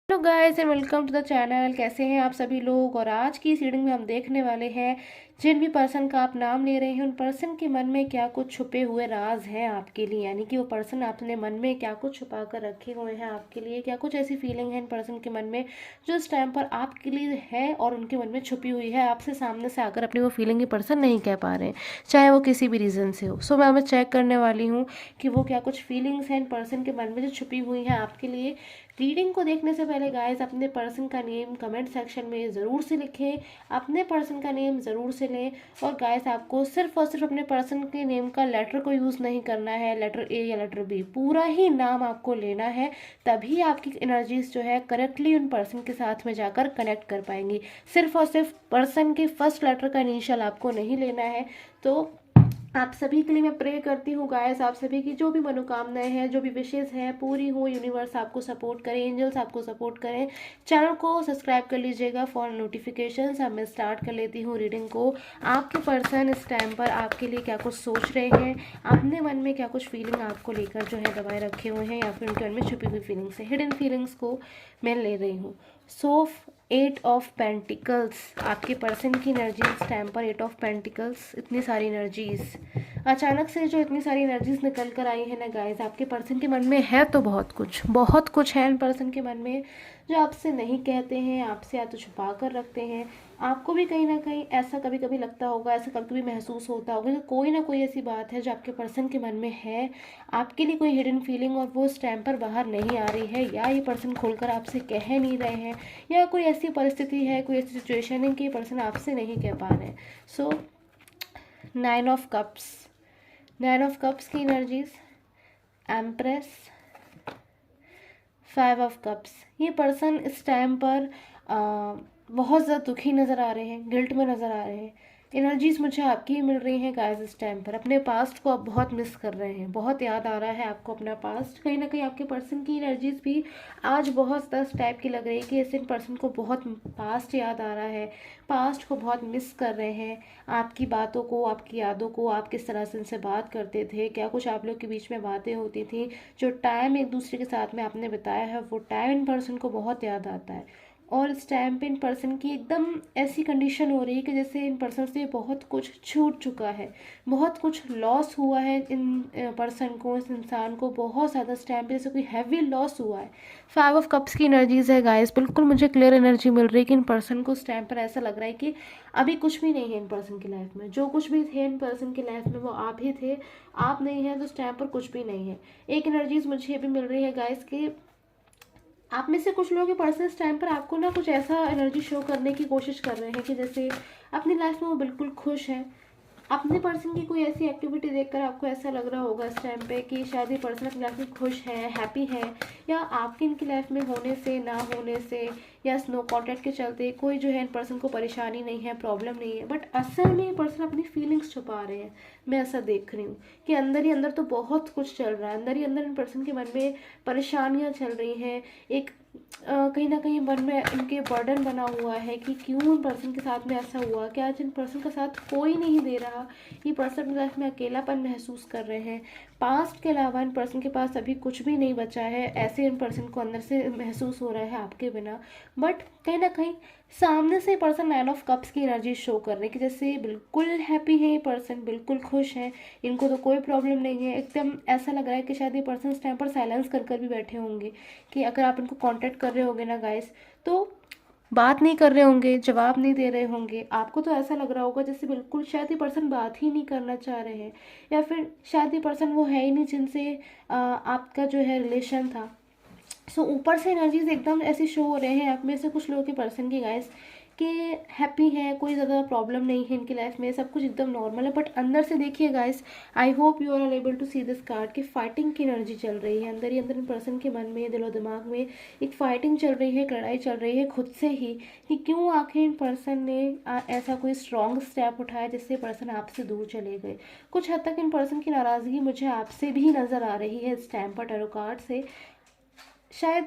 Hello guys and welcome to the channel. कैसे हैं आप सभी लोग। और आज की इस रीडिंग में हम देखने वाले हैं जिन भी पर्सन का आप नाम ले रहे हैं उन पर्सन के मन में क्या कुछ छुपे हुए राज हैं आपके लिए, यानी कि वो पर्सन आपने मन में क्या कुछ छुपा कर रखे हुए हैं आपके लिए, क्या कुछ ऐसी फीलिंग है इन पर्सन के मन में जो इस टाइम पर आपके लिए है और उनके मन में छुपी हुई है, आपसे सामने से आकर अपनी वो फीलिंग ये पर्सन नहीं कह पा रहे हैं, चाहे वो किसी भी रीज़न से हो। सो मैं चेक करने वाली हूँ कि वो क्या कुछ फीलिंग्स हैं इन पर्सन के मन में जो छुपी हुई हैं आपके लिए। रीडिंग को देखने से पहले गाइस अपने पर्सन का नेम कमेंट सेक्शन में ज़रूर से लिखें, अपने पर्सन का नेम ज़रूर से लें। और गाइस आपको सिर्फ और सिर्फ अपने पर्सन के नेम का लेटर को यूज़ नहीं करना है, लेटर ए या लेटर बी, पूरा ही नाम आपको लेना है। तभी आपकी एनर्जीज जो है करेक्टली उन पर्सन के साथ में जाकर कनेक्ट कर पाएंगी। सिर्फ और सिर्फ पर्सन के फर्स्ट लेटर का इनिशियल आपको नहीं लेना है। तो आप सभी के लिए मैं प्रे करती हूँ गाइस, आप सभी की जो भी मनोकामनाएं हैं, जो भी विशेष हैं, पूरी हो। यूनिवर्स आपको सपोर्ट करें, एंजल्स आपको सपोर्ट करें। चैनल को सब्सक्राइब कर लीजिएगा फॉर नोटिफिकेशंस। अब मैं स्टार्ट कर लेती हूँ रीडिंग को। आपके पर्सन इस टाइम पर आपके लिए क्या कुछ सोच रहे हैं, अपने मन में क्या कुछ फीलिंग आपको लेकर जो है दबाए रखे हुए हैं, या फिर उनके मन में छुपी हुई फीलिंग्स है, हिडन फीलिंग्स को मैं ले रही हूँ। सो 8 ऑफ पेंटिकल्स, आपके पर्सन की एनर्जी इस टाइम पर 8 ऑफ पेंटिकल्स। इतनी सारी एनर्जीज अचानक से जो इतनी सारी एनर्जीज निकल कर आई है ना गाइस, आपके पर्सन के मन में है तो बहुत कुछ है इन पर्सन के मन में जो आपसे नहीं कहते हैं, आपसे या तो छुपा कर रखते हैं। आपको भी कहीं ना कहीं ऐसा कभी कभी लगता होगा, ऐसा कभी कभी महसूस होता होगा कि कोई ना कोई ऐसी बात है जो आपके पर्सन के मन में है, आपके लिए कोई हिडन फीलिंग, और वो उस टाइम पर बाहर नहीं आ रही है, या ये पर्सन खोलकर आपसे कह नहीं रहे हैं, या कोई ऐसी परिस्थिति है, कोई ऐसी सिचुएशन है कि ये पर्सन आपसे नहीं कह पा रहे हैं। सो 9 ऑफ कप्स, 9 ऑफ कप्स की एनर्जीज, एम्प्रेस, 5 ऑफ कप्स। ये पर्सन इस टाइम पर बहुत ज़्यादा दुखी नज़र आ रहे हैं, गिल्ट में नज़र आ रहे हैं। एनर्जीज मुझे आपकी ही मिल रही हैं गाइस। इस टाइम पर अपने पास्ट को आप बहुत मिस कर रहे हैं, बहुत याद आ रहा है आपको अपना पास्ट। कहीं ना कहीं आपके पर्सन की एनर्जीज भी आज बहुत दस टाइप की लग रही है कि ऐसे पर्सन को बहुत पास्ट याद आ रहा है, पास्ट को बहुत मिस कर रहे हैं, आपकी बातों को, आपकी यादों को, आप किस तरह से इनसे बात करते थे, क्या कुछ आप लोग के बीच में बातें होती थी, जो टाइम एक दूसरे के साथ में आपने बिताया है, वो टाइम इन पर्सन को बहुत याद आता है। और इस टाइम पे इन पर्सन की एकदम ऐसी कंडीशन हो रही है कि जैसे इन पर्सन से बहुत कुछ छूट चुका है, बहुत कुछ लॉस हुआ है इन पर्सन को, इस इंसान को बहुत ज़्यादा इस टाइम पे जैसे कोई हैवी लॉस हुआ है। 5 ऑफ कप्स की एनर्जीज है गाइस, बिल्कुल मुझे क्लियर एनर्जी मिल रही है कि इन पर्सन को इस टाइम पर ऐसा लग रहा है कि अभी कुछ भी नहीं है इन पर्सन की लाइफ में। जो कुछ भी थे इन पर्सन की लाइफ में वो आप ही थे, आप नहीं हैं तो इस टाइम पर कुछ भी नहीं है। एक एनर्जीज मुझे ये भी मिल रही है गाइस कि आप में से कुछ लोग के पर्सन इस टाइम पर आपको ना कुछ ऐसा एनर्जी शो करने की कोशिश कर रहे हैं कि जैसे अपनी लाइफ में वो बिल्कुल खुश है। अपने पर्सन की कोई ऐसी एक्टिविटी देखकर आपको ऐसा लग रहा होगा इस टाइम पे कि शायद ये पर्सन अपनी लाइफ में खुश है, हैप्पी है, या आपके इनकी लाइफ में होने से, ना होने से, या नो कॉन्टैक्ट के चलते कोई जो है इन पर्सन को परेशानी नहीं है, प्रॉब्लम नहीं है, बट असल में ये पर्सन अपनी फीलिंग्स छुपा रहे हैं। मैं ऐसा देख रही हूँ कि अंदर ही अंदर तो बहुत कुछ चल रहा है, अंदर ही अंदर इन पर्सन के मन में परेशानियाँ चल रही हैं। एक कहीं ना कहीं मन में इनके बर्डन बना हुआ है कि क्यों इन पर्सन के साथ में ऐसा हुआ, कि आज इन पर्सन के साथ कोई नहीं दे रहा, ये पर्सन अपनी लाइफ में अकेलापन महसूस कर रहे हैं। पास्ट के अलावा इन पर्सन के पास अभी कुछ भी नहीं बचा है, ऐसे इन पर्सन को अंदर से महसूस हो रहा है आपके बिना। बट कहीं ना कहीं सामने से पर्सन 9 ऑफ कप्स की एनर्जी शो कर रहे हैं कि जैसे बिल्कुल हैप्पी है ये पर्सन, बिल्कुल खुश है, इनको तो कोई प्रॉब्लम नहीं है। एकदम ऐसा लग रहा है कि शायद ये पर्सन इस टाइम पर साइलेंस कर कर भी बैठे होंगे, कि अगर आप इनको कांटेक्ट कर रहे होंगे ना गाइस, तो बात नहीं कर रहे होंगे, जवाब नहीं दे रहे होंगे। आपको तो ऐसा लग रहा होगा जैसे बिल्कुल शायद ये पर्सन बात ही नहीं करना चाह रहे हैं, या फिर शायद ये पर्सन वो है ही नहीं जिनसे आपका जो है रिलेशन था। सो ऊपर से एनर्जीज एकदम ऐसे शो हो रहे हैं आप में से कुछ लोगों के पर्सन की गाइस, कि हैप्पी है, कोई ज़्यादा प्रॉब्लम नहीं है इनकी लाइफ में, सब कुछ एकदम नॉर्मल है। बट अंदर से देखिए guys, I hope you are able to see this card, कि फाइटिंग की एनर्जी चल रही है अंदर ही अंदर इन पर्सन के मन में, दिलो दिमाग में एक फाइटिंग चल रही है, एक लड़ाई चल रही है खुद से ही, कि क्यों आखिर इन पर्सन ने ऐसा कोई स्ट्रॉन्ग स्टेप उठाया जिससे पर्सन आपसे दूर चले गए। कुछ हद तक इन पर्सन की नाराज़गी मुझे आपसे भी नज़र आ रही है इस टाइम पर टैरो कार्ड से। शायद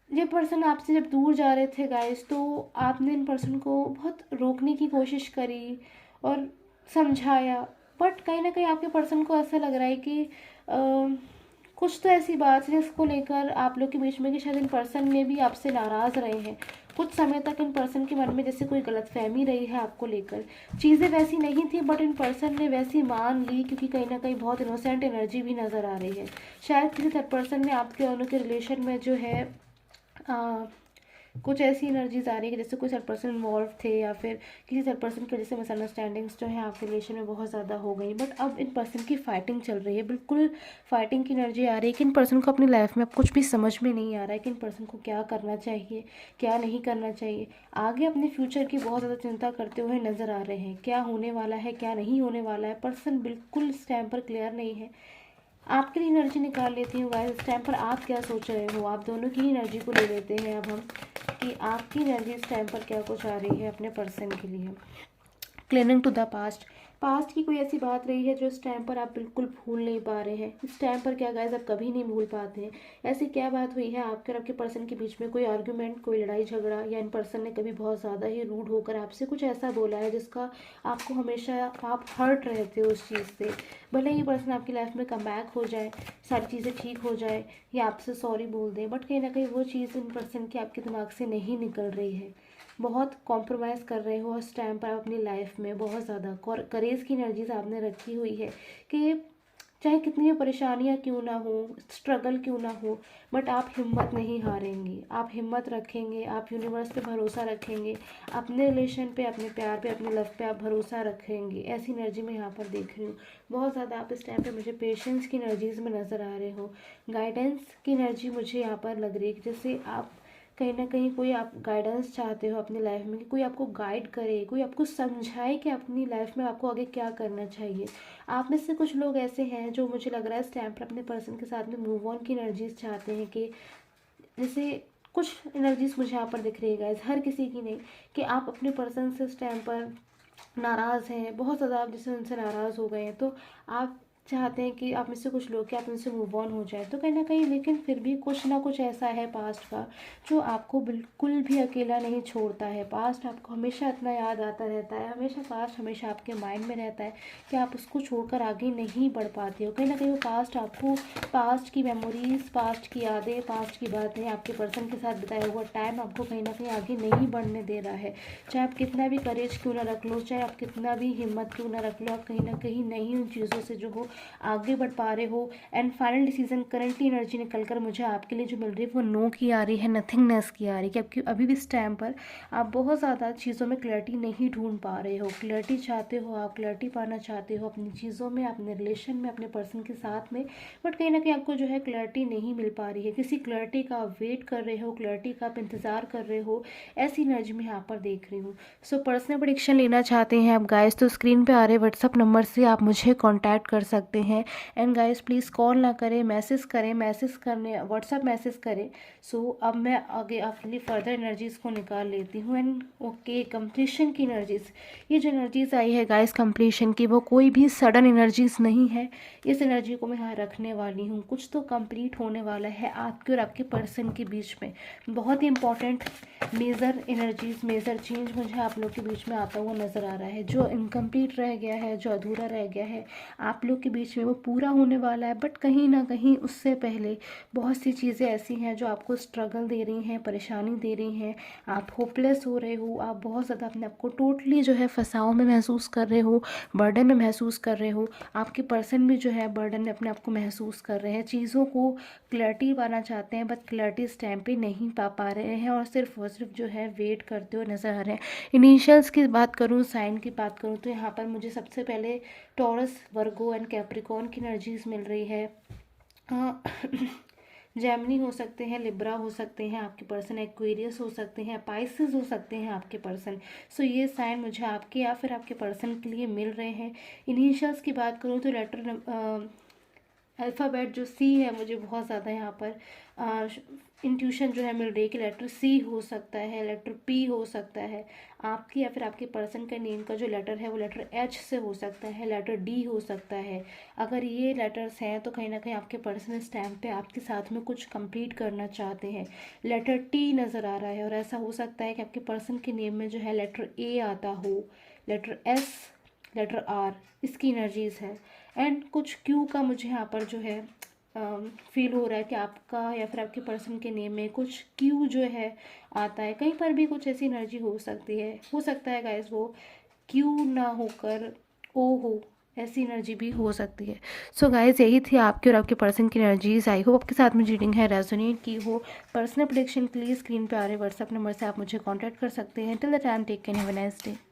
ये पर्सन आपसे जब दूर जा रहे थे गाइस, तो आपने इन पर्सन को बहुत रोकने की कोशिश करी और समझाया, बट कहीं ना कहीं आपके पर्सन को ऐसा लग रहा है कि कुछ तो ऐसी बात है जिसको लेकर आप लोग के बीच में कि शायद इन पर्सन में भी आपसे नाराज़ रहे हैं। कुछ समय तक इन पर्सन के मन में जैसे कोई गलतफहमी रही है आपको लेकर। चीज़ें वैसी नहीं थी बट इन पर्सन ने वैसी मान ली, क्योंकि कहीं ना कहीं बहुत इनोसेंट एनर्जी भी नज़र आ रही है। शायद किसी थर्ड पर्सन ने आपके दोनों के रिलेशन में जो है आ, कुछ ऐसी एनर्जीज आ रही है कि जैसे कोई थर्ड पर्सन इन्वॉल्व थे, या फिर किसी थर्ड पर्सन की वजह से मिसअंडरस्टैंडिंग्स जो है आपके रिलेशन में बहुत ज़्यादा हो गई। बट अब इन पर्सन की फाइटिंग चल रही है, बिल्कुल फाइटिंग की एनर्जी आ रही है कि इन पर्सन को अपनी लाइफ में अब कुछ भी समझ में नहीं आ रहा है कि इन पर्सन को क्या करना चाहिए, क्या नहीं करना चाहिए। आगे अपने फ्यूचर की बहुत ज़्यादा चिंता करते हुए नज़र आ रहे हैं, क्या होने वाला है क्या नहीं होने वाला है। पर्सन बिल्कुल इस टाइम पर क्लियर नहीं है। आपके लिए एनर्जी निकाल लेती हूँ गाइस, इस टाइम पर आप क्या सोच रहे हो। आप दोनों की ही एनर्जी को ले लेते हैं अब हम, कि आपकी एनर्जी इस टाइम पर क्या कुछ आ रही है अपने पर्सन के लिए। Clinging to the past, past की कोई ऐसी बात रही है जो इस टाइम पर आप बिल्कुल भूल नहीं पा रहे हैं। इस टाइम पर क्या गाइस आप कभी नहीं भूल पाते हैं। ऐसी क्या बात हुई है आपके और आपके पर्सन के बीच में, कोई आर्ग्यूमेंट, कोई लड़ाई झगड़ा, या इन पर्सन ने कभी बहुत ज़्यादा ही रूड होकर आपसे कुछ ऐसा बोला है जिसका आपको हमेशा आप हर्ट रहते हो उस चीज़ से। भले ही पर्सन आपकी लाइफ में कम बैक हो जाए, सारी चीज़ें ठीक हो जाए, या आपसे सॉरी बोल दें, बट कहीं ना कहीं वो चीज़ इन पर्सन की आपके दिमाग से नहीं निकल रही है। बहुत कॉम्प्रोमाइज़ कर रहे हो उस टाइम पर आप अपनी लाइफ में, बहुत ज़्यादा करेज की एनर्जीज आपने रखी हुई है कि चाहे कितनी भी परेशानियाँ क्यों ना हो, स्ट्रगल क्यों ना हो, बट आप हिम्मत नहीं हारेंगे, आप हिम्मत रखेंगे, आप यूनिवर्स पे भरोसा रखेंगे, अपने रिलेशन पे, अपने प्यार पे, अपने लव पे आप भरोसा रखेंगे। ऐसी एनर्जी मैं यहाँ पर देख रही हूँ। बहुत ज़्यादा आप इस टाइम पे मुझे पेशेंस की एनर्जीज में नज़र आ रहे हो। गाइडेंस की एनर्जी मुझे यहाँ पर लग रही है कि जैसे आप कहीं ना कहीं कोई आप गाइडेंस चाहते हो अपनी लाइफ में, कि कोई आपको गाइड करे, कोई आपको समझाए कि अपनी लाइफ में आपको आगे क्या करना चाहिए। आप में से कुछ लोग ऐसे हैं जो मुझे लग रहा है इस टाइम पर अपने पर्सन के साथ में मूव ऑन की एनर्जीज चाहते हैं, कि जैसे कुछ एनर्जीज मुझे यहाँ पर दिख रही है गाइस, हर किसी की नहीं, कि आप अपने पर्सन से इस टाइम पर नाराज़ हैं, बहुत ज़्यादा आप जैसे उनसे नाराज़ हो गए हैं, तो आप चाहते हैं कि आप में से कुछ लोग कि आप उनसे मूव ऑन हो जाए। तो कहीं ना कहीं लेकिन फिर भी कुछ ना कुछ ऐसा है पास्ट का जो आपको बिल्कुल भी अकेला नहीं छोड़ता है। पास्ट आपको हमेशा इतना याद आता रहता है, हमेशा पास्ट हमेशा आपके माइंड में रहता है कि आप उसको छोड़कर आगे नहीं बढ़ पाते हो। कहीं ना कहीं वो पास्ट आपको, पास्ट की मेमोरीज, पास्ट की यादें, पास्ट की बातें, आपके पर्सन के साथ बिताया हुआ टाइम आपको कहीं ना कहीं आगे नहीं बढ़ने दे रहा है। चाहे आप कितना भी करेज क्यों ना रख लो, चाहे आप कितना भी हिम्मत क्यों ना रख लो, आप कहीं ना कहीं नहीं उन चीज़ों से जो हो आगे बढ़ पा रहे हो। And final decision currently energy निकल कर मुझे आपके लिए जो मिल रही है वो नो की आ रही है, नथिंगनेस की आ रही है, कि आपकी अभी भी इस टाइम पर आप बहुत ज़्यादा चीज़ों में क्लैरिटी नहीं ढूंढ पा रहे हो। क्लैरिटी चाहते हो, आप क्लैरिटी पाना चाहते हो अपनी चीज़ों में, अपने रिलेशन में, अपने पर्सन के साथ में, बट कहीं ना कहीं आपको जो है क्लैरिटी नहीं मिल पा रही है। किसी क्लैरिटी का आप वेट कर रहे हो, क्लैरिटी का आप इंतज़ार कर रहे हो, ऐसी एनर्जी मैं यहाँ पर देख रही हूँ। सो पर्सनल प्रेडिक्शन लेना चाहते हैं आप गाइस, तो स्क्रीन पे आ रहे व्हाट्सअप नंबर से आप मुझे कांटेक्ट कर सकते हैं। एंड गाइस प्लीज़ कॉल ना करें, मैसेज करें, मैसेज करने व्हाट्सअप मैसेज करें। सो अब मैं आगे आपके लिए फर्दर एनर्जीज़ को निकाल लेती हूँ। एंड ओके, कंप्लीशन की एनर्जीज़, ये जो एनर्जीज़ आई है गाइस कंप्लीशन की, वो कोई भी सडन एनर्जीज़ नहीं है। इस एनर्जी को मैं यहाँ रखने वाली हूँ। कुछ तो कंप्लीट होने वाला है आपके और आपके पर्सन के बीच में। बहुत ही important major energies, major change मुझे आप लोग के बीच में आता हुआ नज़र आ रहा है। जो इनकम्प्लीट रह गया है, जो अधूरा रह गया है आप लोग के बीच में, वो पूरा होने वाला है। बट कहीं ना कहीं उससे पहले बहुत सी चीज़ें ऐसी हैं जो आपको स्ट्रगल दे रही हैं, परेशानी दे रही हैं, आप होपलेस हो रहे हो, आप बहुत ज़्यादा अपने आप को टोटली जो है फंसाव में महसूस कर रहे हो, बर्डन में महसूस कर रहे हो। आपके पर्सन भी जो है बर्डन में अपने आप को महसूस कर रहे हैं, चीज़ों को क्लैरिटी पाना चाहते हैं, बट क्लैरिटी इस टाइम पे नहीं पा रहे हैं, और सिर्फ जो है वेट करते हुए नज़र आ रहे हैं। इनिशियल्स की बात करूँ, साइन की बात करूँ, तो यहाँ पर मुझे सबसे पहले टॉरस, वर्गो एंड कैप्रिकॉर्न की एनर्जीज मिल रही है। जेमिनी हो सकते हैं, लिब्रा हो सकते हैं आपके पर्सन, एक्वेरियस हो सकते हैं, पाइसेस हो सकते हैं आपके पर्सन। सो ये साइन मुझे आपके या फिर आपके पर्सन के लिए मिल रहे हैं। इनिशियल्स की बात करूँ तो लेटर अल्फ़ाबेट जो सी है, मुझे बहुत ज़्यादा यहाँ पर इंट्यूशन जो है मिल रही है कि लेटर सी हो सकता है, लेटर पी हो सकता है आपकी या फिर आपके पर्सन का नेम का जो लेटर है वो लेटर एच से हो सकता है, लेटर डी हो सकता है। अगर ये लेटर्स हैं तो कहीं ना कहीं आपके पर्सन इस टाइम पे आपके साथ में कुछ कंप्लीट करना चाहते हैं। लेटर टी नज़र आ रहा है, और ऐसा हो सकता है कि आपके पर्सन के नेम में जो है लेटर ए आता हो, लेटर एस, लेटर आर, इसकी एनर्जीज़ है। एंड कुछ क्यू का मुझे यहाँ पर जो है फील हो रहा है कि आपका या फिर आपके पर्सन के नेम में कुछ क्यू जो है आता है, कहीं पर भी कुछ ऐसी एनर्जी हो सकती है। हो सकता है गाइस वो क्यू ना होकर ओ हो, ऐसी एनर्जी भी हो सकती है। सो गाइस यही थी आपके और आपके पर्सन की एनर्जीज। आई होप आपके साथ में रीडिंग है रेजोनेट की हो। पर्सनल प्रेडिक्शन के लिए स्क्रीन पे आ रहे व्हाट्सएप नंबर से आप मुझे कांटेक्ट कर सकते हैं। Till the time take care, have a nice day.